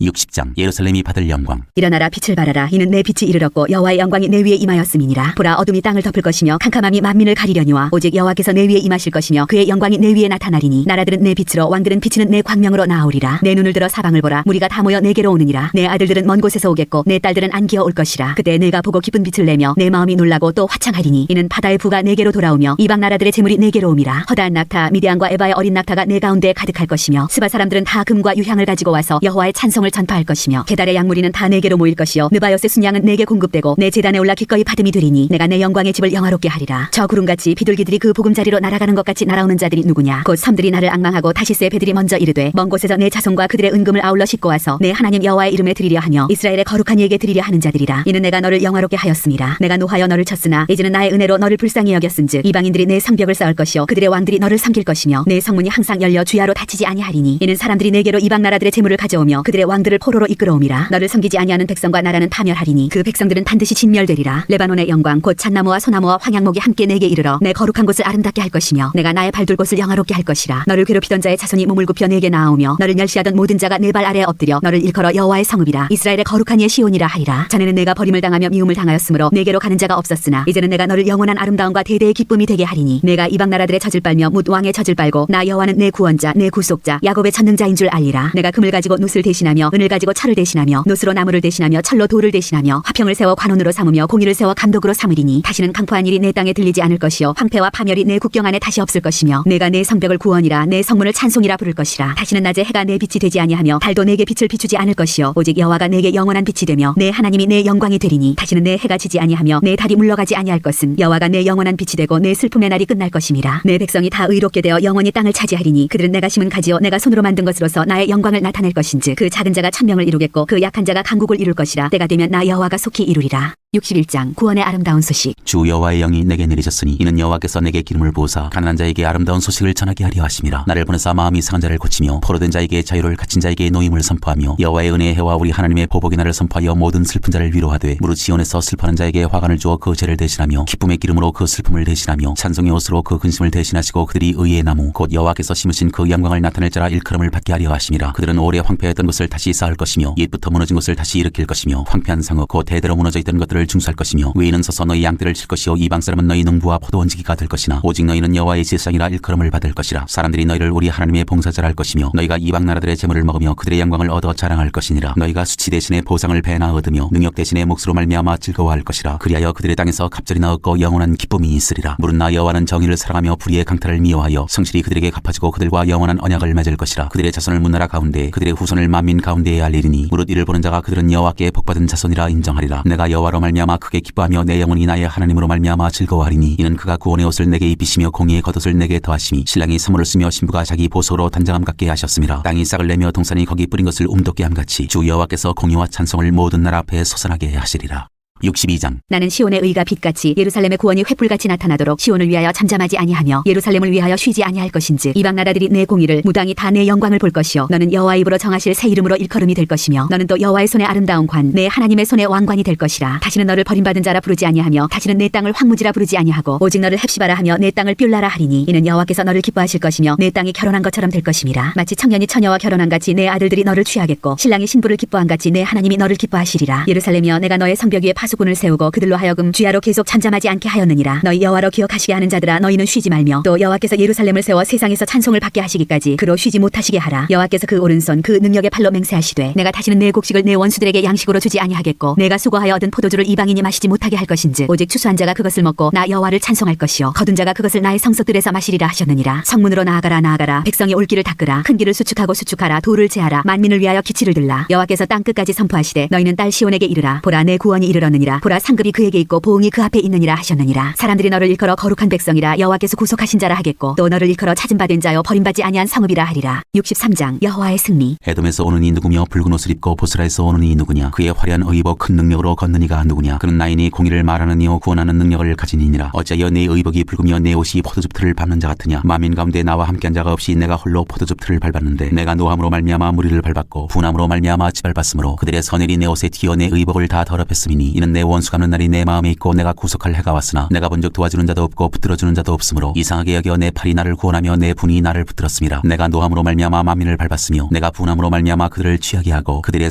60장 예루살렘이 받을 영광. 일어나라, 빛을 발하라. 이는 내 빛이 이르렀고 여호와의 영광이 내 위에 임하였음이니라. 보라, 어둠이 땅을 덮을 것이며 캄캄함이 만민을 가리려니와 오직 여호와께서 내 위에 임하실 것이며 그의 영광이 내 위에 나타나리니 나라들은 내 빛으로 왕들은 비치는 내 광명으로 나오리라. 내 눈을 들어 사방을 보라. 무리가 다 모여 내게로 오느니라. 내 아들들은 먼 곳에서 오겠고 내 딸들은 안기어 올 것이라. 그때 내가 보고 기쁜 빛을 내며 내 마음이 놀라고 또 화창하리니 이는 바다의 부가 내게로 돌아오며 이방 나라들의 재물이 내게로 오미라. 허다한 낙타 미디안과 에바의 어린 낙타가 내 가운데 가득할 것이며 스바 사람들은 다 금과 유향을 가지고 와서 여호와의 찬송을 전파할 것이며 게달의 양무리는 다 내게로 모일 것이요 느바요스의 순양은 내게 공급되고 내 제단에 올라 기꺼이 받음이 되리니 내가 내 영광의 집을 영화롭게 하리라. 저 구름같이 비둘기들이 그 보금자리로 날아가는 것 같이 날아오는 자들이 누구냐. 곧 섬들이 나를 앙망하고 다시스의 배들이 먼저 이르되 먼 곳에서 내 자손과 그들의 은금을 아울러 싣고 와서 내 하나님 여호와의 이름에 드리려 하며 이스라엘의 거룩한 이에게 드리려 하는 자들이라. 이는 내가 너를 영화롭게 하였음이라. 내가 노하여 너를 쳤으나 이제는 나의 은혜로 너를 불쌍히 여겼은즉 이방인들이 내 성벽을 쌓을 것이요 그들의 왕들이 너를 섬길 것이며 내 성문이 항상 열려 주야로 닫히지 아니하리니 이는 사람들이 내게로 이방 나라들의 재물을 가져오며 그들의 왕들을 포로로 이끌어옴이라. 너를 섬기지 아니하는 백성과 나라는 파멸하리니 그 백성들은 반드시 진멸되리라. 레바논의 영광 곧 잣나무와 소나무와 황양목이 함께 내게 이르러 내 거룩한 곳을 아름답게 할 것이며 내가 나의 발둘 곳을 영화롭게 할 것이라. 너를 괴롭히던 자의 자손이 몸을 굽혀 내게 나아오며 너를 멸시하던 모든 자가 내 발 아래에 엎드려 너를 일컬어 여호와의 성읍이라 이스라엘의 거룩한 이의 시온이라 하리라. 전에는 내가 버림을 당하며 미움을 당하였으므로 내게로 가는 자가 없었으나 이제는 내가 너를 영원한 아름다움과 대대의 기쁨이 되게 하리니 내가 이방 나라들의 젖을 빨며 뭇 왕의 젖을 빨고 나 여호와는 내 구원자 내 구속자 야곱의 전능자인 줄 알리라. 내가 금을 가지고 놋을 대신하며 은을 가지고 철을 대신하며 놋으로 나무를 대신하며 철로 돌을 대신하며 화평을 세워 관원으로 삼으며 공의를 세워 감독으로 삼으리니 다시는 강포한 일이 내 땅에 들리지 않을 것이요 황폐와 파멸이 내 국경 안에 다시 없을 것이며 내가 내 성벽을 구원이라 내 성문을 찬송이라 부를 것이라. 다시는 낮에 해가 내 빛이 되지 아니하며 달도 내게 빛을 비추지 않을 것이요 오직 여호와가 내게 영원한 빛이 되며 내 하나님이 내 영광이 되리니 다시는 내 해가 지지 아니하며 내 달이 물러가지 아니할 것은 여호와가 내 영원한 빛이 되고 내 슬픔의 날이 끝날 것임이라. 내 백성이 다 의롭게 되어 영원히 땅을 차지하리니 그들은 내가 심은 가지요 내가 손으로 만든 것으로서 나의 영광을 나타낼 것인즉 그 작은 자가 천명을 이루겠고 그 약한 자가 강국을 이룰 것이라. 때가 되면 나 여호와가 속히 이루리라. 61장 구원의 아름다운 소식. 주 여호와의 영이 내게 내리셨으니 이는 여호와께서 내게 기름을 부으사 가난한 자에게 아름다운 소식을 전하게 하려 하심이라. 나를 보내사 마음이 상한 자를 고치며 포로된 자에게 자유를 갇힌 자에게 노임을 선포하며 여호와의 은혜의 해와 우리 하나님의 보복의 날을 선포하여 모든 슬픈 자를 위로하되 무릇 지온에서 슬퍼하는 자에게 화관을 주어 그 죄를 대신하며 기쁨의 기름으로 그 슬픔을 대신하며 찬송의 옷으로 그 근심을 대신하시고 그들이 의의 나무 곧 여호와께서 심으신 그 영광을 나타낼 자라 일컬음을 받게 하려 하심이라. 그들은 오래 황폐했던 것을 다시 쌓을 것이며 옛부터 무너진 것을 다시 일으킬 것이며 황폐한 성읍 곧 대대로 무너져 있던 것들을 중수할 것이며 외인은 서서 너희 양떼를 칠 것이요 이방 사람은 너희 농부와 포도원지기가 될 것이나 오직 너희는 여호와의 제사장이라 일컬음을 받을 것이라. 사람들이 너희를 우리 하나님의 봉사자라 할 것이며 너희가 이방 나라들의 재물을 먹으며 그들의 영광을 얻어 자랑할 것이니라. 너희가 수치 대신에 보상을 배나 얻으며 능력 대신에 몫으로 말미암아 즐거워할 것이라. 그리하여 그들의 땅에서 갑절이나 얻고 영원한 기쁨이 있으리라. 무릇 나 여호와는 정의를 사랑하며 불의의 강탈을 미워하여 성실히 그들에게 갚아주고 그들과 영원한 언약을 맺을 것이라. 그들의 자손을 문나라 가운데 그들의 후손을 만민 가운데에 알리리니 무릇 이를 보는 자가 그들은 여호와께 복받은 자손이라 인정하리라. 내가 여호와로 말미암아 크게 기뻐하며 내 영혼이 나의 하나님으로 말미암아 즐거워하리니 이는 그가 구원의 옷을 내게 입히시며 공의의 겉옷을 내게 더하시니 신랑이 선물을 쓰며 신부가 자기 보소로 단장함 같게 하셨음이라. 땅이 싹을 내며 동산이 거기 뿌린 것을 움돋게 함같이 주 여호와께서 공의와 찬송을 모든 나라 앞에 솟아나게 하시리라. 62장 나는 시온의 의가 빛같이 예루살렘의 구원이 횃불같이 나타나도록 시온을 위하여 잠잠하지 아니하며 예루살렘을 위하여 쉬지 아니할 것인즉 이방 나라들이 내 공의를 무당이 다 내 영광을 볼 것이요 너는 여호와 입으로 정하실 새 이름으로 일컬음이 될 것이며 너는 또 여호와의 손에 아름다운 관 내 하나님의 손에 왕관이 될 것이라. 다시는 너를 버림받은 자라 부르지 아니하며 다시는 내 땅을 황무지라 부르지 아니하고 오직 너를 헵시바라 하며 내 땅을 뷸라라 하리니 이는 여호와께서 너를 기뻐하실 것이며 내 땅이 결혼한 것처럼 될 것임이라. 마치 청년이 처녀와 결혼한 같이 내 아들들이 너를 취하겠고 신랑이 신부를 기뻐한 같이 내 하나님이 너를 기뻐하시리라. 예루살렘이여 내가 너의 성벽 위에 파수꾼을 세우고 그들로 하여금 주야로 계속 잠잠하지 않게 하였느니라. 너희 여호와로 기억하시게 하는 자들아 너희는 쉬지 말며 또 여호와께서 예루살렘을 세워 세상에서 찬송을 받게 하시기까지 그로 쉬지 못하시게 하라. 여호와께서 그 오른손 그 능력의 팔로 맹세하시되 내가 다시는 내 곡식을 내 원수들에게 양식으로 주지 아니하겠고 내가 수고하여 얻은 포도주를 이방인이 마시지 못하게 할 것인즉 오직 추수한 자가 그것을 먹고 나 여호와를 찬송할 것이요 거둔 자가 그것을 나의 성소들에서 마시리라 하셨느니라. 성문으로 나아가라 백성이 올 길을 닦으라. 큰 길을 수축하고 수축하라. 돌을 제하라. 만민을 위하여 기치를 들라. 여호와께서 땅 끝까지 선포하시되 너희는 딸 시온에게 이르라. 보라 내 구원이 이르렀느니라. 보라 상급이 그에게 있고 보응이 그 앞에 있느니라 하셨느니라. 사람들이 너를 일컬어 거룩한 백성이라 여호와께서 구속하신 자라 하겠고 또 너를 일컬어 찾은 바 된 자여 버림받지 아니한 성읍이라 하리라. 63장 여호와의 승리. 에돔에서 오는 이 누구며 붉은 옷을 입고 보스라에서 오는 이 누구냐. 그의 화려한 의복 큰 능력으로 걷는 이가 누구냐. 그는 나이니 공의를 말하는 이요 구원하는 능력을 가진 이니라. 어찌하여 내 의복이 붉으며 내 옷이 포도즙 틀을 밟는 자 같으냐. 만민 가운데 나와 함께한 자가 없이 내가 홀로 포도즙 틀을 밟았는데 내가 노함으로 말미암아 무리를 밟았고 분함으로 말미암아 짓밟았으므로 그들의 선혈이 내 옷에 튀어 내 의복을 다 더럽혔음이니 이는 이는 내 원수 갚는 날이 내 마음에 있고 내가 구속할 해가 왔으나 내가 본즉 도와주는 자도 없고 붙들어주는 자도 없으므로 이상하게 여겨 내 팔이 나를 구원하며 내 분이 나를 붙들었음이라. 내가 노함으로 말미암아 만민을 밟았으며 내가 분함으로 말미암아 그들을 취하게 하고 그들의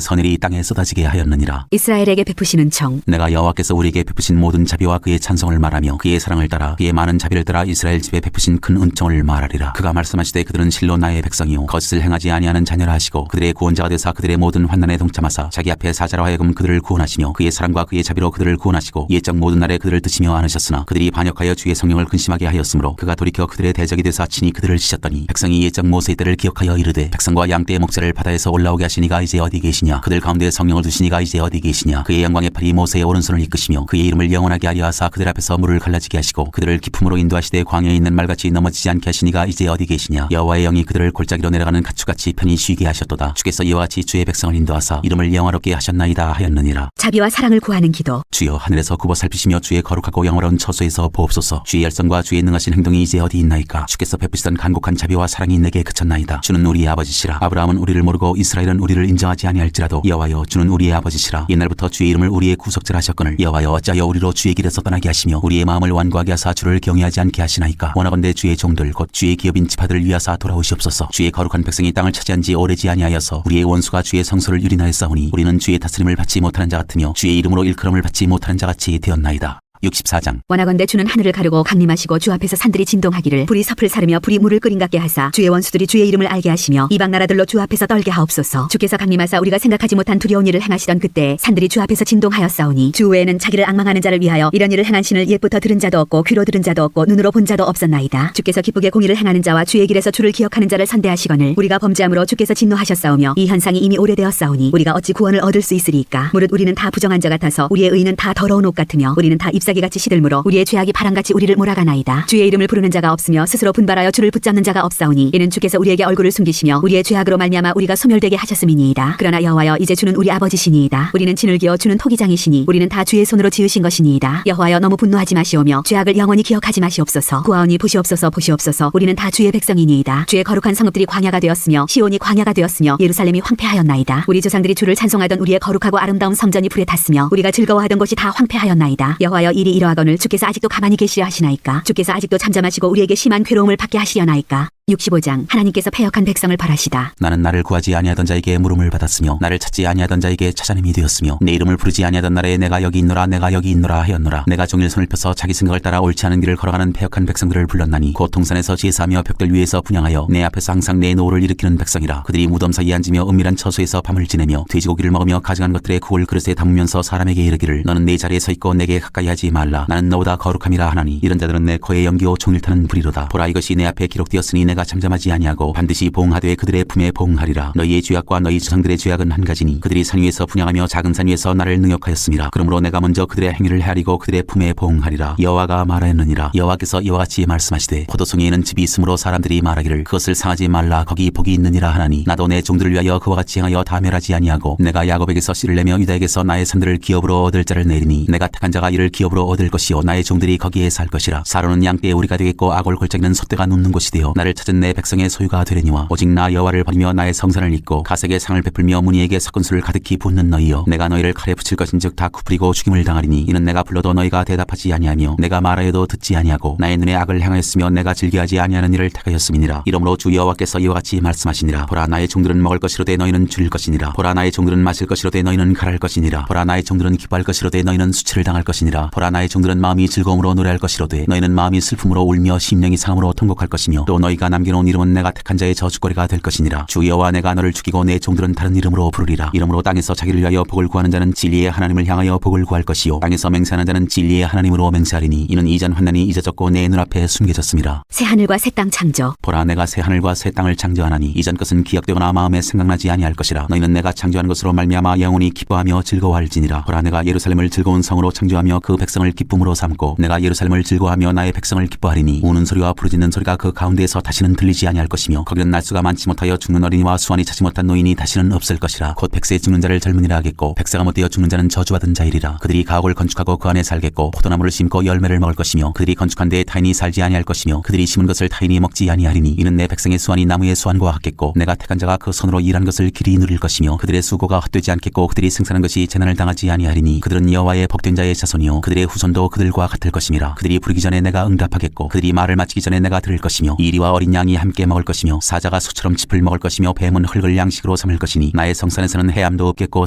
선일이 땅에 쏟아지게 하였느니라. 이스라엘에게 베푸시는 청. 내가 여호와께서 우리에게 베푸신 모든 자비와 그의 찬송을 말하며 그의 사랑을 따라 그의 많은 자비를 따라 이스라엘 집에 베푸신 큰 은총을 말하리라. 그가 말씀하시되 그들은 실로 나의 백성이요 거짓을 행하지 아니하는 자녀라 하시고 그들의 구원자가 되사 그들의 모든 환난에 동참하사 자기 앞에 사자로 하여금 그들을 구원하시며 그의 사랑과 그의 자비로 그들을 구원하시고 옛적 모든 날에 그들을 드시며 안으셨으나 그들이 반역하여 주의 성령을 근심하게 하였으므로 그가 돌이켜 그들의 대적이 되사 친히 그들을 치셨더니 백성이 옛적 모세의 때를 기억하여 이르되 백성과 양떼의 목자를 바다에서 올라오게 하시니가 이제 어디 계시냐. 그들 가운데 성령을 두시니가 이제 어디 계시냐. 그의 영광의 팔이 모세의 오른손을 이끄시며 그의 이름을 영원하게 하려 하사 그들 앞에서 물을 갈라지게 하시고 그들을 기품으로 인도하시되 광야에 있는 말같이 넘어지지 않게 하시니가 이제 어디 계시냐. 여호와의 영이 그들을 골짜기로 내려가는 가축같이 편히 쉬게 하셨도다. 주께서 이와 같이 주의 백성을 인도하사 이름을 영화롭게 하셨나이다 하였느니라. 자비와 사랑을 구하는 기도. 주여 하늘에서 굽어 살피시며 주의 거룩하고 영원한 처소에서 보옵소서. 주의 열성과 주의 능하신 행동이 이제 어디 있나이까. 주께서 베푸시던 간곡한 자비와 사랑이 내게 그쳤나이다. 주는 우리의 아버지시라. 아브라함은 우리를 모르고 이스라엘은 우리를 인정하지 아니할지라도 여호와여 주는 우리의 아버지시라. 옛날부터 주의 이름을 우리의 구속자라 하셨거늘 여호와여 어찌하여 우리로 주의 길에서 떠나게 하시며 우리의 마음을 완고하게 하사 주를 경외하지 않게 하시나이까. 원하건대 주의 종들 곧 주의 기업인 지파들을 위하사 돌아오시옵소서. 주의 거룩한 백성이 땅을 차지한 지 오래지 아니하여서 우리의 원수가 주의 성소를 유린하였사오니 우리는 주의 다스림을 받지 못하는 자 같으며 주의 이름으로 일컬음을 받지 못하는 자 같이 되었나이다. 64장. 원하건대 주는 하늘을 가르고 강림하시고 주 앞에서 산들이 진동하기를 불이 섭을 사르며 불이 물을 끓인 같게 하사 주의 원수들이 주의 이름을 알게 하시며 이방 나라들로 주 앞에서 떨게 하옵소서. 주께서 강림하사 우리가 생각하지 못한 두려운 일을 행하시던 그때 산들이 주 앞에서 진동하였사오니 주 외에는 자기를 앙망하는 자를 위하여 이런 일을 행한 신을 옛부터 들은 자도 없고 귀로 들은 자도 없고 눈으로 본 자도 없었나이다. 주께서 기쁘게 공의를 행하는 자와 주의 길에서 주를 기억하는 자를 선대하시거늘 우리가 범죄함으로 주께서 진노하셨사오며 이 현상이 이미 오래되었사오니 우리가 어찌 구원을 얻을 수 있으리이까. 무릇 우리는 다 부정한 자 같아서 우리의 의는 다 더러운 옷 같으며 우리는 다 잎사귀같이 시들므로 우리의 죄악이 바람같이 우리를 몰아가나이다. 주의 이름을 부르는 자가 없으며 스스로 분발하여 주를 붙잡는 자가 없사오니 이는 주께서 우리에게 얼굴을 숨기시며 우리의 죄악으로 말미암아 우리가 소멸되게 하셨음이니이다. 그러나 여호와여 이제 주는 우리 아버지시니이다. 우리는 진을 기어 주는 토기장이시니 우리는 다 주의 손으로 지으신 것이니이다. 여호와여 너무 분노하지 마시오며 죄악을 영원히 기억하지 마시옵소서. 구하오니 보시옵소서 보시옵소서. 우리는 다 주의 백성이니이다. 주의 거룩한 성읍들이 광야가 되었으며 시온이 광야가 되었으며 예루살렘이 황폐하였나이다. 우리 조상들이 주를 찬송하던 우리의 거룩하고 아름다운 성전이 불에 탔으며 우리가 즐거워하던 곳이 다 황폐하였나이다. 여호와여 일이 이러하거늘 주께서 아직도 가만히 계시려 하시나이까. 주께서 아직도 잠잠하시고 우리에게 심한 괴로움을 받게 하시려나이까. 65장. 하나님께서 패역한 백성을 벌하시다. 나는 나를 구하지 아니하던 자에게 물음을 받았으며 나를 찾지 아니하던 자에게 찾아냄이 되었으며 내 이름을 부르지 아니하던 날에 내가 여기 있노라 내가 여기 있노라 하였노라. 내가 종일 손을 펴서 자기 생각을 따라 옳지 않은 길을 걸어가는 패역한 백성들을 불렀나니 곧 동산에서 제사하며 벽들 위에서 분향하여 내 앞에서 항상 내 노를 일으키는 백성이라. 그들이 무덤 사이에 앉으며 은밀한 처소에서 밤을 지내며 돼지고기를 먹으며 가증한 것들의 국을 그릇에 담으면서 사람에게 이르기를 너는 내 자리에 서 있고 내게 가까이 하지 말라. 나는 너보다 거룩함이라 하나니 이런 자들은 내 코에 연기오 종일 타는 불이로다. 보라 이것이 내 앞에 기록되었으니 내가 잠잠하지 아니하고 반드시 보응하되 그들의 품에 보응하리라. 너희의 죄악과 너희 조상들의 죄악은 한 가지니 그들이 산 위에서 분향하며 작은 산 위에서 나를 능욕하였음이라. 그러므로 내가 먼저 그들의 행위를 헤아리고 그들의 품에 보응하리라. 여호와가 말하였느니라. 여호와께서 이와 같이 말씀하시되 포도송이에는 즙이 있으므로 사람들이 말하기를 그것을 상하지 말라 거기 복이 있느니라 하나니 나도 내 종들을 위하여 그와 같이 행하여 다 멸하지 아니하고 내가 야곱에게서 씨를 내며 유다에게서 나의 산들을 기업으로 얻을 자를 내리니 내가 택한 자가 이를 기업으로 얻을 것이요 나의 종들이 거기에 살 것이라. 사로는 양떼의 우리가 되겠고 아골 골짜기는 솥대가 눕는 곳이 되어 나를 찾은 내 백성의 소유가 되려니와 오직 나 여호와를 버리며 나의 성산을 잊고 가색의 상을 베풀며 무니에게 섞은 술을 가득히 붓는 너희여 내가 너희를 칼에 붙일 것인즉 다 굽리고 죽임을 당하리니 이는 내가 불러도 너희가 대답하지 아니하며 내가 말하여도 듣지 아니하고 나의 눈에 악을 행하였으며 내가 즐겨하지 아니하는 일을 택하였음이니라. 이러므로 주 여호와께서 이와 같이 말씀하시니라. 보라 나의 종들은 먹을 것이로되 너희는 줄일 것이니라. 보라 나의 종들은 마실 것이로되 너희는 갈할 것이니라. 보라 나의 종들은 기뻐할 것이로되 너희는 수치를 당할 것이니라. 보라 나의 종들은 마음이 즐거움으로 노래할 것이로되 너희는 마음이 슬픔으로 울며 심령이 상함으로 통곡할 것이며 또 너희가 남겨놓은 이름은 내가 택한 자의 저주거리가 될 것이니라. 주 여호와 내가 너를 죽이고 내 종들은 다른 이름으로 부르리라. 이러므로 땅에서 자기를 위하여 복을 구하는 자는 진리의 하나님을 향하여 복을 구할 것이요 땅에서 맹세하는 자는 진리의 하나님으로 맹세하리니 이는 이전 환난이 잊어졌고 내 눈앞에 숨겨졌음이라. 새 하늘과 새 땅 창조. 보라 내가 새 하늘과 새 땅을 창조하나니 이전 것은 기억되거나 마음에 생각나지 아니할 것이라. 너희는 내가 창조한 것으로 말미암아 영원히 기뻐하며 즐거워할지니라. 보라 내가 예루살렘을 즐거운 성으로 창조하며 그 백성을 기쁨으로 삼고 내가 예루살렘을 즐거워하며 나의 백성을 기뻐하리니 우는 소리와 부르짖는 소리가 그 가운데에서 다시 다시는 들리지 아니할 것이며 거기는 날수가 많지 못하여 죽는 어린이와 수완이 차지 못한 노인이 다시는 없을 것이라. 곧 백세에 죽는 자를 젊은이라 하겠고 백세가 못되어 죽는 자는 저주받은 자이리라. 그들이 가옥을 건축하고 그 안에 살겠고 포도나무를 심고 열매를 먹을 것이며 그들이 건축한 데에 타인이 살지 아니할 것이며 그들이 심은 것을 타인이 먹지 아니하리니 이는 내 백성의 수완이 나무의 수완과 같겠고 내가 택한 자가 그 손으로 일한 것을 길이 누릴 것이며 그들의 수고가 헛되지 않겠고 그들이 생산한 것이 재난을 당하지 아니하리니 그들은 여호와의 복된 자의 자손이요 그들의 후손도 그들과 같을 것임이라. 그들이 부르기 전에 내가 응답하겠고 그들이 말을 마치기 전에 내가 들을 것이며 이리와 어린 양이 함께 먹을 것이며 사자가 소처럼 짚을 먹을 것이며 뱀은 흙을 양식으로 삼을 것이니 나의 성산에서는 해암도 없겠고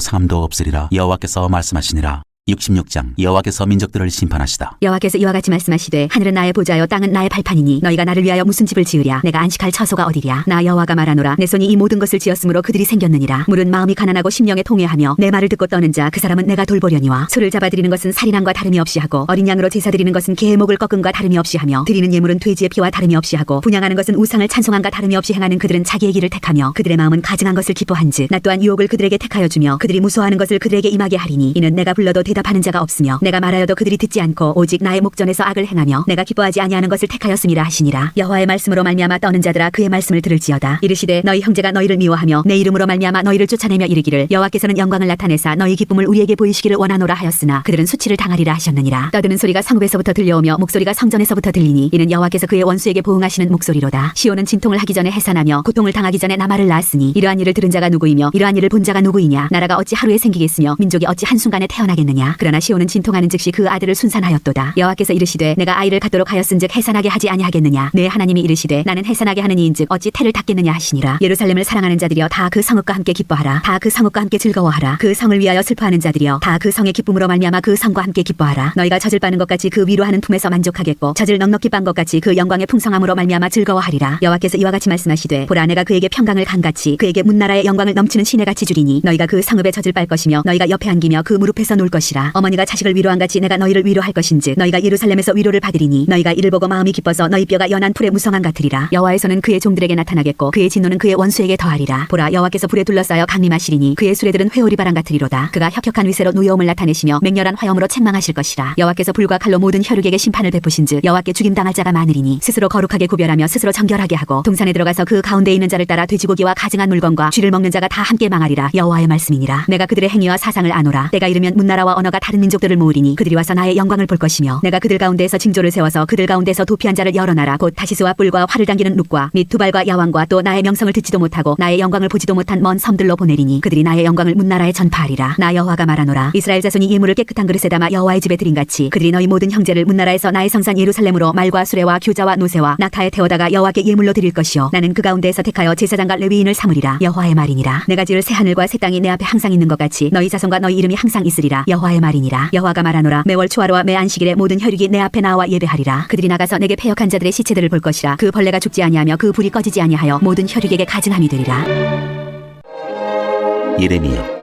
상함도 없으리라. 여호와께서 말씀하시니라. 66장 여호와께서 민족들을 심판하시다. 여호와께서 이와 같이 말씀하시되 하늘은 나의 보좌요 땅은 나의 발판이니 너희가 나를 위하여 무슨 집을 지으랴. 내가 안식할 처소가 어디랴. 나 여호와가 말하노라. 내 손이 이 모든 것을 지었으므로 그들이 생겼느니라. 물은 마음이 가난하고 심령에 통회하며 내 말을 듣고 떠는 자 그 사람은 내가 돌보려니와 소를 잡아드리는 것은 살인함과 다름이 없이 하고 어린 양으로 제사 드리는 것은 개의 목을 꺾음과 다름이 없이 하며 드리는 예물은 돼지의 피와 다름이 없이 하고 분향하는 것은 우상을 찬송함과 다름이 없이 행하는 그들은 자기의 길을 택하며 그들의 마음은 가증한 것을 기뻐한즉 나 또한 유혹을 그들에게 택하여 주며 그들이 무서워하는 것을 그들에게 임하게 하리니 이는 내가 불러도 대답하는 자가 없으며 내가 말하여도 그들이 듣지 않고 오직 나의 목전에서 악을 행하며 내가 기뻐하지 아니하는 것을 택하였음이라 하시니라. 여호와의 말씀으로 말미암아 떠는 자들아 그의 말씀을 들을지어다. 이르시되 너희 형제가 너희를 미워하며 내 이름으로 말미암아 너희를 쫓아내며 이르기를 여호와께서는 영광을 나타내사 너희 기쁨을 우리에게 보이시기를 원하노라 하였으나 그들은 수치를 당하리라 하셨느니라. 떠드는 소리가 성읍에서부터 들려오며 목소리가 성전에서부터 들리니 이는 여호와께서 그의 원수에게 보응하시는 목소리로다. 시온은 진통을 하기 전에 해산하며 고통을 당하기 전에 나말을 낳았으니 이러한 일을 들은 자가 누구이며 이러한 일을 본 자가 누구이냐. 나라가 어찌 하루에 생기겠으며 민족이 어찌 한순간에 태어나겠느냐. 그러나 시온은 진통하는 즉시 그 아들을 순산하였도다. 여호와께서 이르시되 내가 아이를 갖도록 하였은즉 해산하게 하지 아니하겠느냐. 내 하나님이 이르시되 나는 해산하게 하는 이인즉 어찌 태를 닦겠느냐 하시니라. 예루살렘을 사랑하는 자들이여 다 그 성읍과 함께 기뻐하라. 다 그 성읍과 함께 즐거워하라. 그 성을 위하여 슬퍼하는 자들이여 다 그 성의 기쁨으로 말미암아 그 성과 함께 기뻐하라. 너희가 젖을 빠는 것 같이 그 위로하는 품에서 만족하겠고 젖을 넉넉히 빤 것 같이 그 영광의 풍성함으로 말미암아 즐거워하리라. 여호와께서 이와 같이 말씀하시되 보라 내가 그에게 평강을 강같이 그에게 문나라의 영광을 넘치는 시내같이 주리니 너희가 그 성읍에 젖을 빨 것이며 너희가 옆에 안기며 그 무릎에서 놀 것이라. 어머니가 자식을 위로한 같이 내가 너희를 위로할 것인즉 너희가 예루살렘에서 위로를 받으리니 너희가 이를 보고 마음이 기뻐서 너희 뼈가 연한 풀의 무성한 같으리라. 여호와의 손은 그의 종들에게 나타나겠고 그의 진노는 그의 원수에게 더하리라. 보라 여호와께서 불에 둘러싸여 강림하시리니 그의 수레들은 회오리 바람 같으리로다. 그가 혁혁한 위세로 노여움을 나타내시며 맹렬한 화염으로 책망하실 것이라. 여호와께서 불과 칼로 모든 혈육에게 심판을 베푸신즉 여호와께 죽임당할 자가 많으리니 스스로 거룩하게 구별하며 스스로 정결하게 하고 동산에 들어가서 그 가운데 있는 자를 따라 돼지고기와 가증한 물건과 쥐를 먹는 자가 다 함께 망하리라. 여호와의 말씀이니라. 내가 그들의 행위와 사상을 아노라. 때가 이르면 문나라와 언어가 다른 민족들을 모으리니 그들이 와서 나의 영광을 볼 것이며 내가 그들 가운데에서 징조를 세워서 그들 가운데서 도피한 자를 열어놔라. 곧 다시스와 뿔과 활을 당기는 룩과 및 두발과 야왕과 또 나의 명성을 듣지도 못하고 나의 영광을 보지도 못한 먼 섬들로 보내리니 그들이 나의 영광을 문나라에 전파하리라. 나 여호와가 말하노라. 이스라엘 자손이 예물을 깨끗한 그릇에 담아 여호와의 집에 드린같이 그들이 너희 모든 형제를 문나라에서 나의 성산 예루살렘으로 말과 수레와 교자와 노새와 낙타에 태워다가 여호와께 예물로 드릴 것이요 나는 그 가운데에서 택하여 제사장과 레위인을 삼으리라. 여호와의 말이니라. 내가 지을 새 하늘과 새 땅이 내 앞에 항상 있는 것 같이 너희 자손과 너희 이름이 항상 있으리라. 여호와의 말이니라. 여호와가 말하노라. 매월 초하루와 매 안식일에 모든 혈육이 내 앞에 나와 예배하리라. 그들이 나가서 내게 패역한 자들의 시체들을 볼 것이라. 그 벌레가 죽지 아니하며 그 불이 꺼지지 아니하여 모든 혈육에게 가증함이 되리라. 예레미야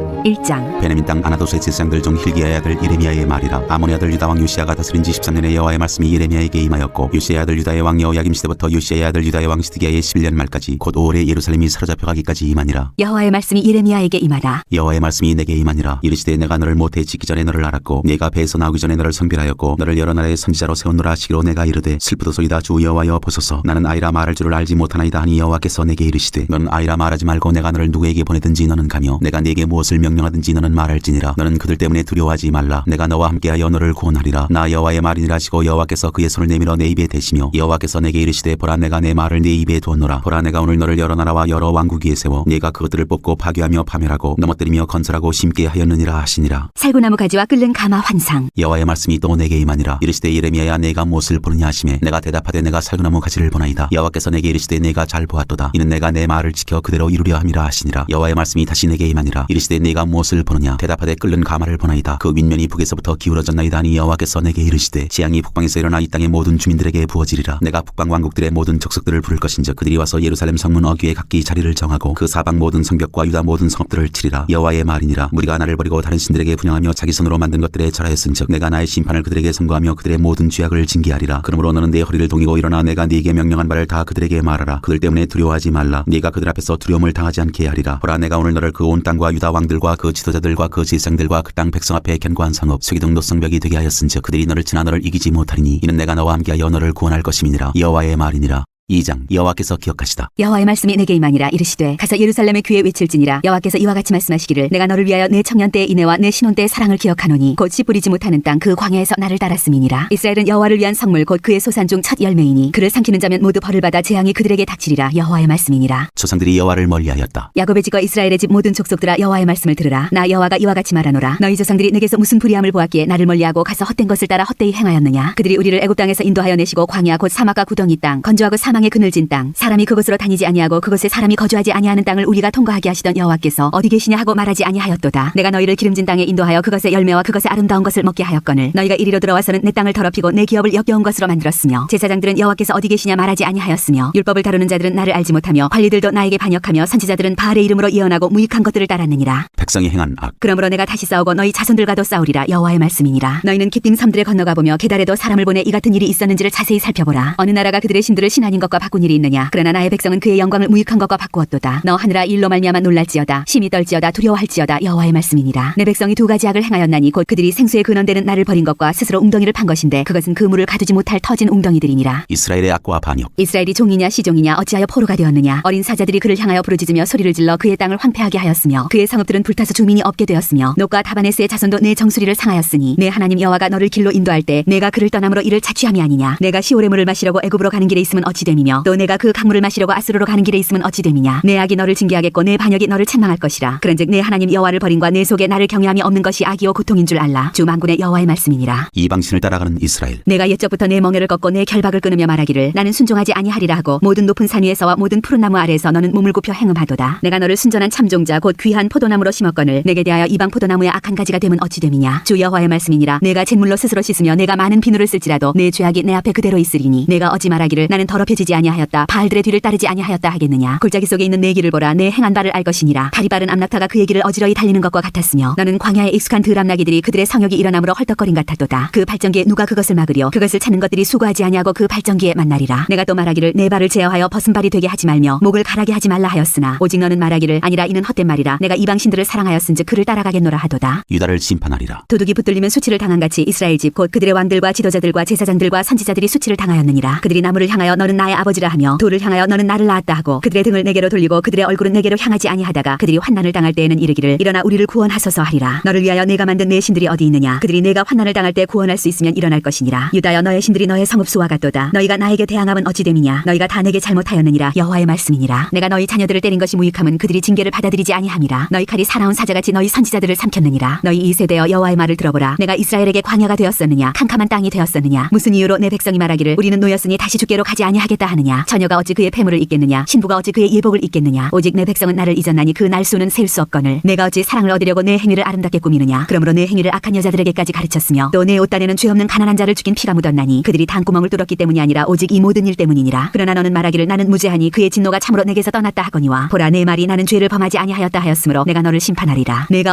1장 베냐민 땅 아나도스의 제사장들 중 hil기야의 아들 예레미야의 말이라. 아몬의 아들 유다 왕 요시야가 다스린 지 13년에 여호와의 말씀이 예레미야에게 임하였고 요시야의 아들 유다의 왕 여호야김 시대부터 요시야의 아들 유다의 왕 시드기야의 11년 말까지 곧 5월에 예루살렘이 사로잡혀가기까지 임하니라. 여호와의 말씀이 예레미야에게 임하다. 여호와의 말씀이 내게 임하니라. 이르시되 내가 너를 모태에 짓기 전에 너를 알았고 네가 배에서 나오기 전에 너를 성별하였고 너를 여러 나라의 선지자로 세웠노라 하시기로 내가 이르되 슬프도소이다 주 여호와여 보소서 나는 아이라 말할 줄을 알지 못하나이다 하니 여호와께서 내게 이르시되 너는 아이라 말하지 말고 내가 너를 누구에게 보내든지 너는 가며 내가 네게 무엇을 명령하든지 너는 말할지니라. 너는 그들 때문에 두려워하지 말라. 내가 너와 함께하여 너를 구원하리라. 나 여호와의 말이니라 하시고 여호와께서 그의 손을 내밀어 내 입에 대시며 여호와께서 내게 이르시되 보라 내가 내 말을 네 입에 두었노라. 보라 내가 오늘 너를 여러 나라와 여러 왕국 위에 세워 네가 그것들을 뽑고 파괴하며 파멸하고 넘어뜨리며 건설하고 심게 하였느니라 하시니라. 살구나무 가지와 끓는 가마 환상. 여호와의 말씀이 또 내게 임하니라. 이르시되 예레미야야 내가 무엇을 보느냐 하시매 내가 대답하되 내가 살구나무 가지를 보나이다. 여호와께서 내게 이르시되 내가 잘 보았도다. 이는 내가 내 말을 지켜 그대로 이루려 함이라 하시니라. 여호와의 말씀이 다시 내게 임하니라. 이르시되 내가 무엇을 보느냐 대답하되 끓는 가마를 보나이다. 그 윗면이 북에서부터 기울어졌나이다 하니 여호와께서 내게 이르시되 재앙이 북방에서 일어나 이 땅의 모든 주민들에게 부어지리라. 내가 북방 왕국들의 모든 족속들을 부를 것인즉 그들이 와서 예루살렘 성문 어귀에 각기 자리를 정하고 그 사방 모든 성벽과 유다 모든 성읍들을 치리라. 여호와의 말이니라. 무리가 나를 버리고 다른 신들에게 분향하며 자기 손으로 만든 것들에 절하였은즉 내가 나의 심판을 그들에게 선고하며 그들의 모든 죄악을 징계하리라. 그러므로 너는 내 허리를 동이고 일어나 내가 네게 명령한 바를 다 그들에게 말하라. 그들 때문에 두려워하지 말라. 네가 그들 앞에서 두려움을 당하지 않게 하리라. 보라 내가 오늘 너를 그 온 땅과 유다 왕들과 그 지도자들과 그 제사장들과 그 땅 백성 앞에 견고한 성읍 쇠기둥 노성벽이 되게 하였은즉 그들이 너를 지나 너를 이기지 못하리니 이는 내가 너와 함께하여 너를 구원할 것임이니라. 여호와의 말이니라. 2장 여호와께서 기억하시다. 여호와의 말씀이 내게 임하니라. 이르시되 가서 예루살렘의 귀에 외칠지니라. 여호와께서 이와 같이 말씀하시기를 내가 너를 위하여 내 청년 때의 인애와 내 신혼 때의 사랑을 기억하노니 곧 씨 뿌리지 못하는 땅 그 광야에서 나를 따랐음이니라. 이스라엘은 여호와를 위한 성물 곧 그의 소산 중 첫 열매이니 그를 삼키는 자면 모두 벌을 받아 재앙이 그들에게 닥치리라. 여호와의 말씀이니라. 조상들이 여호와를 멀리하였다. 야곱의 집과 이스라엘의 집 모든 족속들아 여호와의 말씀을 들으라. 나 여호와가 이와 같이 말하노라. 너희 조상들이 내게서 무슨 불의함을 보았기에 나를 멀리하고 가서 헛된 것을 따라 헛되이 행하였느냐. 그들이 우리를 애굽 땅에서 인도하여 내시고 광야 곧 사막과 구덩이 땅 건조하고 사망의 그늘진 땅 사람이 그곳으로 다니지 아니하고 그곳에 사람이 거주하지 아니하는 땅을 우리가 통과하게 하시던 여호와께서 어디 계시냐 하고 말하지 아니하였도다. 내가 너희를 기름진 땅에 인도하여 그것의 열매와 그것의 아름다운 것을 먹게 하였거늘 너희가 이리로 들어와서는 내 땅을 더럽히고 내 기업을 역겨운 것으로 만들었으며 제사장들은 여호와께서 어디 계시냐 말하지 아니하였으며 율법을 다루는 자들은 나를 알지 못하며 관리들도 나에게 반역하며 선지자들은 바알의 이름으로 예언하고 무익한 것들을 따랐느니라. 백성이 행한 악. 그러므로 내가 다시 싸우고 너희 자손들과도 싸우리라. 여호와의 말씀이니라. 너희는 기띔 섬들에 건너가 보며 게달에도 사람을 보내 이 같은 일이 있었는지를 자세히 살펴보라. 어느 나라가 그들의 신들을 신아닌 것과 바꾼 일이 있느냐. 그러나 나의 백성은 그의 영광을 무익한 것과 바꾸었도다. 너 하늘아 일로 말미암아 놀랄지어다. 심히 떨지어다. 두려워할지어다. 여호와의 말씀이니라. 내 백성이 두 가지 악을 행하였나니 곧 그들이 생수의 근원되는 나를 버린 것과 스스로 웅덩이를 판 것인데 그것은 그 물을 가두지 못할 터진 웅덩이들이니라. 이스라엘의 악과 반역. 이스라엘이 종이냐 시종이냐 어찌하여 포로가 되었느냐. 어린 사자들이 그를 향하여 부르짖으며 소리를 질러 그의 땅을 황폐하게 하였으며 그의 성읍들은 불타서 주민이 없게 되었으며 녹과 다바네스의 자손도 내 정수리를 상하였으니 내 하나님 여호와가 너를 길로 인도할 때 내가 그를 떠남으로 이를 자취함이 아니냐. 내가 시올의 물을 마시려고 애굽으로 가는 길에 있으면 어찌 됨이며 또 내가 그 강물을 마시려고 아스루로 가는 길에 있으면 어찌 됨이냐. 내 악이 너를 징계하겠고 내 반역이 너를 책망할 것이라. 그런즉 내 하나님 여호와를 버림과 내 속에 나를 경외함이 없는 것이 악이요 고통인 줄 알라. 주 만군의 여호와의 말씀이니라. 이방신을 따라가는 이스라엘. 내가 옛적부터 내 멍에를 꺾고 내 결박을 끊으며 말하기를 나는 순종하지 아니하리라 하고 모든 높은 산 위에서와 모든 푸른 나무 아래에서 너는 몸을 굽혀 행음하도다. 내가 너를 순전한 참종자 곧 귀한 포도나무로 심었거늘 내게 대하여 이방 포도나무의 악한 가지가 되면 어찌 됨이냐. 주 여호와의 말씀이니라. 내가 잿물로 스스로 씻으며 내가 많은 비누를 쓸지라도 내 죄악이 내 앞에 그대로 있으리니 내가 어찌 말하기를 나는 더럽혀지지 아니하였다. 바알들의 뒤를 따르지 아니하였다 하겠느냐. 골짜기 속에 있는 내 길을 보라. 내 행한 바를 알 것이니라. 다리 바른 암낙타가 그의 길을 어지러이 달리는 것과 같았으며 너는 광야에 익숙한 드람나기들이 그들의 성욕이 일어남으로 헐떡거림 같았도다. 그 발전기에 누가 그것을 막으려. 그것을 찾는 것들이 수고하지 아니하고 그 발전기에 만나리라. 내가 또 말하기를 내 발을 제어하여 벗은 발이 되게 하지 말며 목을 가라게 하지 말라 하였으나 오직 너는 말하기를 아니라 이는 헛된 말이라. 내가 이방 신들을 사랑하였은즉 그를 따라가겠노라 하도다. 유다를 심판하리라. 도둑이 붙들리면 수치를 당한 같이 이스라엘 집 곧 그들의 왕들과 지도자들과 제사장들과 선지자들이 수치를 당하였느니라. 그들이 나무를 향하여 너는 나의 아버지라 하며 돌을 향하여 너는 나를 낳았다 하고 그들의 등을 내게로 돌리고 그들의 얼굴은 내게로 향하지 아니하다가 그들이 환난을 당할 때에는 이르기를 일어나 우리를 구원하소서 하리라. 너를 위하여 내가 만든 내 신들이 어디 있느냐. 그들이 내가 환난을 당할 때 구원할 수 있으면 일어날 것이니라. 유다여 너의 신들이 너의 성읍수와 같도다. 너희가 나에게 대항함은 어찌 됨이냐. 너희가 다 내게 잘못하였느니라. 여호와의 말씀이니라. 내가 너희 자녀들을 때린 것이 무익함은 그들이 징계를 받아들이지 아니함이라. 너희 칼이 살아온 사자같이 너희 선지자들을 삼켰느니라. 너희 이 세대여 여호와의 말을 들어보라. 내가 이스라엘에게 광야가 되었었느냐. 캄캄한 땅이 되었었느냐. 무슨 이유로 내 백성이 말하기를 우리는 노였으니 다시 주께로 가지 아니하겠다 하느냐. 처녀가 어찌 그의 폐물을 잊겠느냐. 신부가 어찌 그의 예복을 잊겠느냐. 오직 내 백성은 나를 잊었나니 그 날수는 셀 수 없거늘 내가 어찌 사랑을 얻으려고 내 행위를 아름답게 꾸미느냐. 그러므로 내 행위를 악한 여자들에게까지 가르쳤으며 또 내 옷단에는 죄 없는 가난한 자를 죽인 피가 묻었나니 그들이 단구멍을 뚫었기 때문이 아니라 오직 이 모든 일 때문이니라. 그러나 너는 말하기를 나는 무죄하니 그의 진노가 참으로 내게서 떠났다 하거니와 보라 내 말이 나는 죄를 범하지 아니하였다 하였으므로 내가 너를 심판하리라. 내가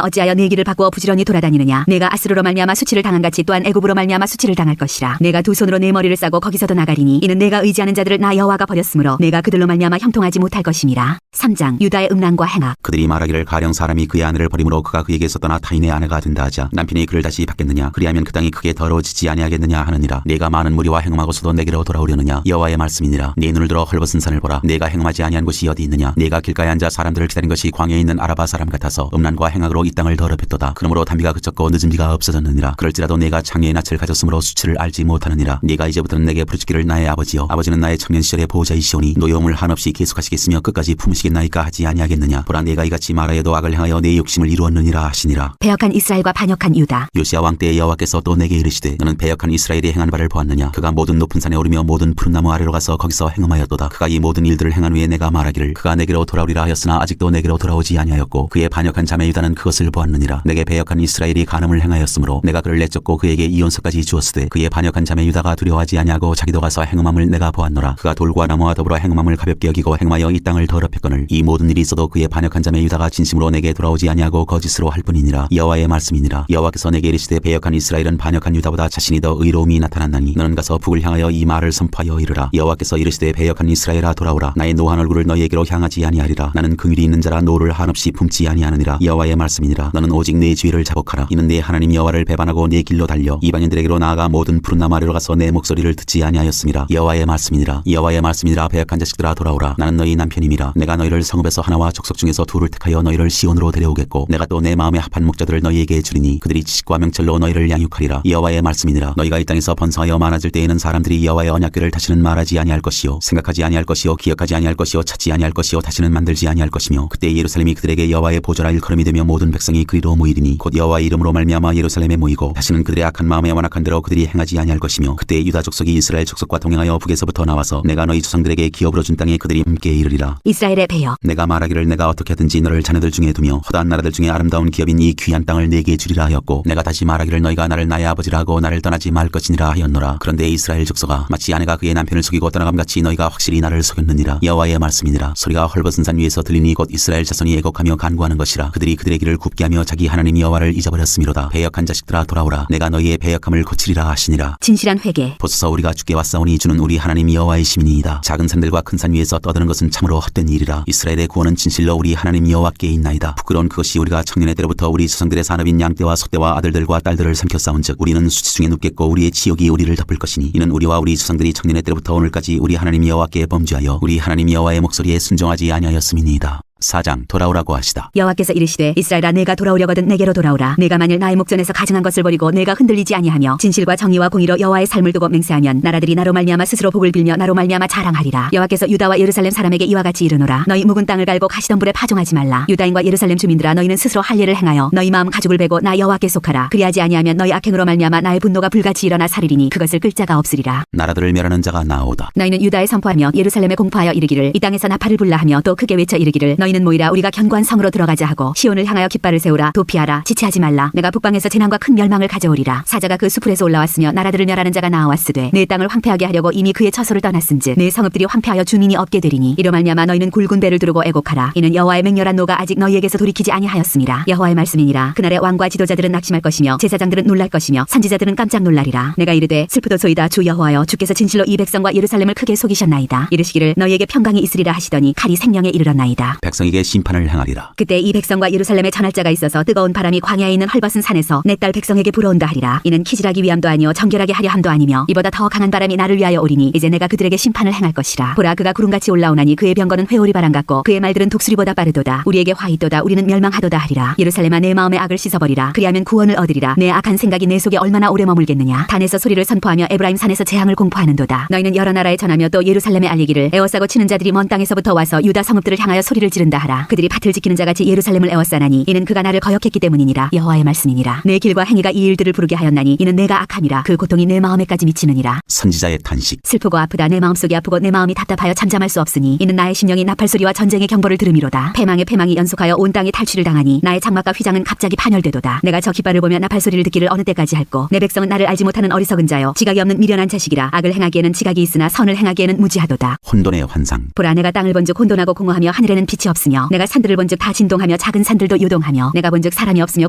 어찌하여 내 길을 바꾸어 부지런히 돌아다니느냐. 내가 아스루로 말미암아 수치를 당한 같이 또한 애굽으로 말미암아 수치를 당할 것이라. 내가 두 손으로 내 머리를 싸고 거기서도 나가리니 이는 내가 의지하는 자들을 나 여호와가 버렸으므로 내가 그들로 말미암아 형통하지 못할 것임이라. 3장 유다의 음란과 행악. 그들이 말하기를 가령 사람이 그의 아내를 버림으로 그가 그에게서 떠나 타인의 아내가 된다 하자 남편이 그를 다시 받겠느냐. 그리하면 그 땅이 크게 더러워지지 아니하겠느냐 하느니라. 내가 많은 무리와 행음하고서도 내게로 돌아오려느냐. 여호와의 말씀이니라. 네 눈을 들어 헐벗은 산을 보라. 내가 행음하지 아니한 곳이 어디 있느냐. 내가 길가에 앉아 사람들을 기다린 것이 광야에 있는 아라바 사람 같아서 음란과 행악으로 이 땅을 더럽혔도다. 그러므로 단비가 그쳤고 늦은 비가 없어졌느니라. 그럴지라도 내가 창녀의 낯을 가졌으므로 수치를 알지 못하느니라. 네가 이제부터는 내게 부르짖기를 나의 아버지여. 아버지는 나의 청년 시절의 보호자이시오니 노여움을 한없이 계속하시겠으며 끝까지 품으시겠나이까 하지 아니하겠느냐. 보라 내가 이같이 말하여도 악을 향하여 내 욕심을 이루었느니라 하시니라. 배역한 이스라엘과 반역한 유다. 요시야 왕 때에 여호와께서 또 내게 이르시되 너는 배역한 이스라엘이 행한 바를 보았느냐. 그가 모든 높은 산에 오르며 모든 푸른 나무 아래로 가서 거기서 행음하였도다. 그가 이 모든 일들을 행한 후에 내가 말하기를 그가 내게로 돌아오리라 하였으나 아직도 내게로 돌아오지 아니하였고 그의 반역한 자매 유다는 그것을 보았느니라. 내게 배역한 이스라엘이 간음을 행하였으므로 내가 그를 내쫓고 그에게 이혼서까지 주었으되 그의 반역한 자매 유다가 두려워하지 아니하고 자기도 가서 행음함을 내가 보았노라. 그가 돌과 나무와 더불어 행음함을 가볍게 여기고 행하여 이 땅을 더럽혔거늘 이 모든 일이 있어도 그의 반역한 자매 유다가 진심으로 내게 돌아오지 아니하고 거짓으로 할 뿐이니라. 여호와의 말씀이니라. 여호와께서 내게 이르시되 배역한 이스라엘은 반역한 유다보다 자신이 더 의로움이 나타났나니 너는 가서 북을 향하여 이 말을 선포하여 이르라. 여호와께서 이르시되 배역한 이스라엘아 돌아오라. 나의 노한 얼굴을 너희에게로 향하지 아니하리라. 나는 긍휼이 있는 자라 노를 한없이 품지 아니하느니라. 여호와의 말씀이니라. 너는 오직 내 지위를 자복하라. 이는 내 하나님 여호와를 배반하고 내 길로 달려 이방인들에게로 나아가 모든 푸른 나무 아래로 가서 내 목소리를 듣지 아니하였음이라. 여호와의 말씀이니라. 여호와의 말씀이라. 배역한 자식들아 돌아오라. 나는 너희 남편임이라. 내가 너희를 성읍에서 하나와 족속 중에서 둘을 택하여 너희를 시온으로 데려오겠고 내가 또 내 마음에 합한 목자들을 너희에게 주리니 그들이 지식과 명철로 너희를 양육하리라. 여호와의 말씀이니라. 너희가 이 땅에서 번성하여 많아질 때에는 사람들이 여호와의 언약궤를 다시는 말하지 아니할 것이요 생각하지 아니할 것이요 기억하지 아니할 것이요 찾지 아니할 것이요 다시는 만들지 아니할 것이며 그때 예루살렘이 그들에게 여호와의 보좌라 일컬음이 되며 모든 백성이 그리로 모이리니 곧 여호와의 이름으로 말미암아 예루살렘에 모이고 다시는 그들의 악한 마음에 완악한 대로 그들이 행하지 아니할 것이며 그때 유다 족속이 이스라엘 족속과 동행하여 북에서부터 나와서 내가 너희 조상들에게 기업으로 준 땅에 그들이 함께 이르리라. 이스라엘의 배역. 내가 말하기를 내가 어떻게 하든지 너를 자녀들 중에 두며 허다한 나라들 중에 아름다운 기업인 이 귀한 땅을 내게 주리라 하였고 내가 다시 말하기를 너희가 나를 나의 아버지라 하고 나를 떠나지 말 것이니라 하였노라. 그런데 이스라엘 족속아 마치 아내가 그의 남편을 속이고 떠나감같이 너희가 확실히 나를 속였느니라. 여호와의 말씀이니라. 소리가 헐벗은 산 위에서 들리니 곧 이스라엘 자손이 애곡하며 간구하는 것이라. 그들이 그들의 길을 굽게 하며 자기 하나님 여호와를 잊어버렸음이로다. 배역한 자식들아 돌아오라. 내가 너희의 배역함을 고치리라 하시니라. 진실한 회개. 보소서 우리가 주께 왔사오니 주는 우리 하나님 여호와의 시민이이다. 작은 산들과 큰 산 위에서 떠드는 것은 참으로 헛된 일이라. 이스라엘의 구원은 진실로 우리 하나님 여호와께 있나이다. 부끄러운 그것이 우리가 청년의 때로부터 우리 조상들의 산업인 양떼와 소떼와 아들들과 딸들을 삼켜 싸운즉 우리는 수치 중에 눕겠고 우리의 지옥이 우리를 덮을 것이니 이는 우리와 우리 조상들이 청년의 때로부터 오늘까지 우리 하나님 여호와께 범죄하여 우리 하나님 여호와의 목소리에 순종하지 아니하였음이니이다. 4장 돌아오라고 하시다. 여호와께서 이르시되 이스라엘아 내가 돌아오려거든 내게로 돌아오라. 내가 만일 나의 목전에서 가증한 것을 버리고 내가 흔들리지 아니하며 진실과 정의와 공의로 여호와의 삶을 두고 맹세하면 나라들이 나로 말미암아 스스로 복을 빌며 나로 말미암아 자랑하리라. 여호와께서 유다와 예루살렘 사람에게 이와 같이 이르노라. 너희 묵은 땅을 갈고 가시덤불에 파종하지 말라. 유다인과 예루살렘 주민들아 너희는 스스로 할 일을 행하여 너희 마음 가죽을 베고 나 여호와께 속하라. 그리하지 아니하면 너희 악행으로 말미암아 나의 분노가 불같이 일어나 사리리니 그것을 끌 자가 없으리라. 나라들을 멸하는 자가 나오다. 너희는 유다에 선포하며 예루살렘에 공포하여 이르기를 이 땅에서 나팔을 불라 하며 또 크게 외쳐 이르기를 너희는 모이라 우리가 견고한 성으로 들어가자 하고 시온을 향하여 깃발을 세우라. 도피하라. 지체하지 말라. 내가 북방에서 재난과 큰 멸망을 가져오리라. 사자가 그 수풀에서 올라왔으며 나라들을 멸하는 자가 나와왔으되 내 땅을 황폐하게 하려고 이미 그의 처소를 떠났은즉 내 성읍들이 황폐하여 주민이 없게 되리니 이로 말미암아 너희는 굵은 배를 두르고 애곡하라. 이는 여호와의 맹렬한 노가 아직 너희에게서 돌이키지 아니하였음이라. 여호와의 말씀이니라. 그날에 왕과 지도자들은 낙심할 것이며 제사장들은 놀랄 것이며 선지자들은 깜짝 놀라리라. 내가 이르되 슬프도소이다 주 여호와여 주께서 진실로 이 백성과 예루살렘을 크게 속이셨나이다. 이르시기를 너희에게 평강이 있으리라 하시더니 칼이 생명에 이르렀나이다. 백성에게 심판을 행하리라. 그때 이 백성과 예루살렘에 전할 자가 있어서 뜨거운 바람이 광야에 있는 헐벗은 산에서 내 딸 백성에게 불어온다 하리라. 이는 키질하기 위함도 아니요 정결하게 하려 함도 아니며 이보다 더 강한 바람이 나를 위하여 오리니 이제 내가 그들에게 심판을 행할 것이라. 보라 그가 구름같이 올라오나니 그의 병거는 회오리 바람 같고 그의 말들은 독수리보다 빠르도다. 우리에게 화 있도다. 우리는 멸망하도다 하리라. 예루살렘아 내 마음의 악을 씻어버리라. 그리하면 구원을 얻으리라. 내 악한 생각이 내 속에 얼마나 오래 머물겠느냐. 단에서 소리를 선포하며 에브라임 산에서 재앙을 공포하는도다. 너희는 여러 나라에 전하며 또 예루살렘에 알리기를 에워싸고 치는 자들이 먼 땅에서부터 와서 유다 성읍들을 향하여 소리를 지른다 하라. 그들이 밭을 지키는 자같이 예루살렘을 에워싸나니 이는 그가 나를 거역했기 때문이니라. 여호와의 말씀이니라. 내 길과 행위가 이 일들을 부르게 하였나니 이는 내가 악함이라. 그 고통이 내 마음에까지 미치느니라. 선지자의 탄식. 슬프고 아프다. 내 마음속이 아프고 내 마음이 답답하여 잠잠할 수 없으니 이는 나의 심령이 나팔소리와 전쟁의 경보를 들음이로다. 패망이 연속하여 온 땅이 탈취를 당하니 나의 장막과 휘장은 갑자기 파멸되도다. 내가 저 깃발을 보며 나팔소리를 듣기를 어느 때까지 할꼬. 내 백성은 나를 알지 못하는 어리석은 자여 지각이 없는 미련한 자식이라. 악을 행하기에는 지각이 있으나 선을 행하기에는 무지하도다. 혼돈의 환상. 보라 내가 땅을 본즉 혼돈하고 공허하며 하늘에는 빛이 없으며 내가 산들을 본즉 다 진동하며 작은 산들도 요동하며 내가 본즉 사람이 없으며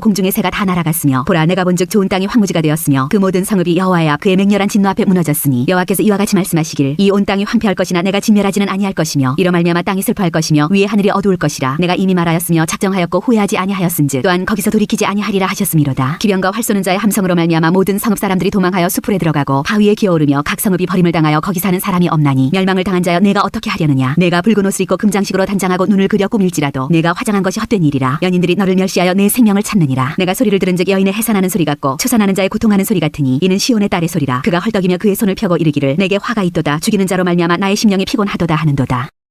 공중의 새가 다 날아갔으며 보라 내가 본즉 좋은 땅이 황무지가 되었으며 그 모든 성읍이 여호와의 앞 그의 맹렬한 진노 앞에 무너졌으니 여호와께서 이와 같이 말씀하시길 이 온 땅이 황폐할 것이나 내가 진멸하지는 아니할 것이며 이로 말미암아 땅이 슬퍼할 것이며 위에 하늘이 어두울 것이라. 내가 이미 말하였으며 작정하였고 후회하지 아니하였은즉 또한 거기서 돌이키지 아니하리라 하셨음이로다. 기병과 활 쏘는 자의 함성으로 말미암아 모든 성읍 사람들이 도망하여 수풀에 들어가고 바위에 기어오르며 각 성읍이 버림을 당하여 거기 사는 사람이 없나니 멸망을 당한 자여 내가 어떻게 하려느냐. 내가 붉은 옷을 입고 금장식으로 단장하고 눈을 그려 꾸밀지라도 내가 화장한 것이 헛된 일이라. 연인들이 너를 멸시하여 내 생명을 찾느니라. 내가 소리를 들은즉 여인의 해산하는 소리 같고 초산하는 자의 고통하는 소리 같으니 이는 시온의 딸의 소리라. 그가 헐떡이며 그의 손을 펴고 이르기를 내게 화가 있도다. 죽이는 자로 말미암아 나의 심령이 피곤하도다 하는도다.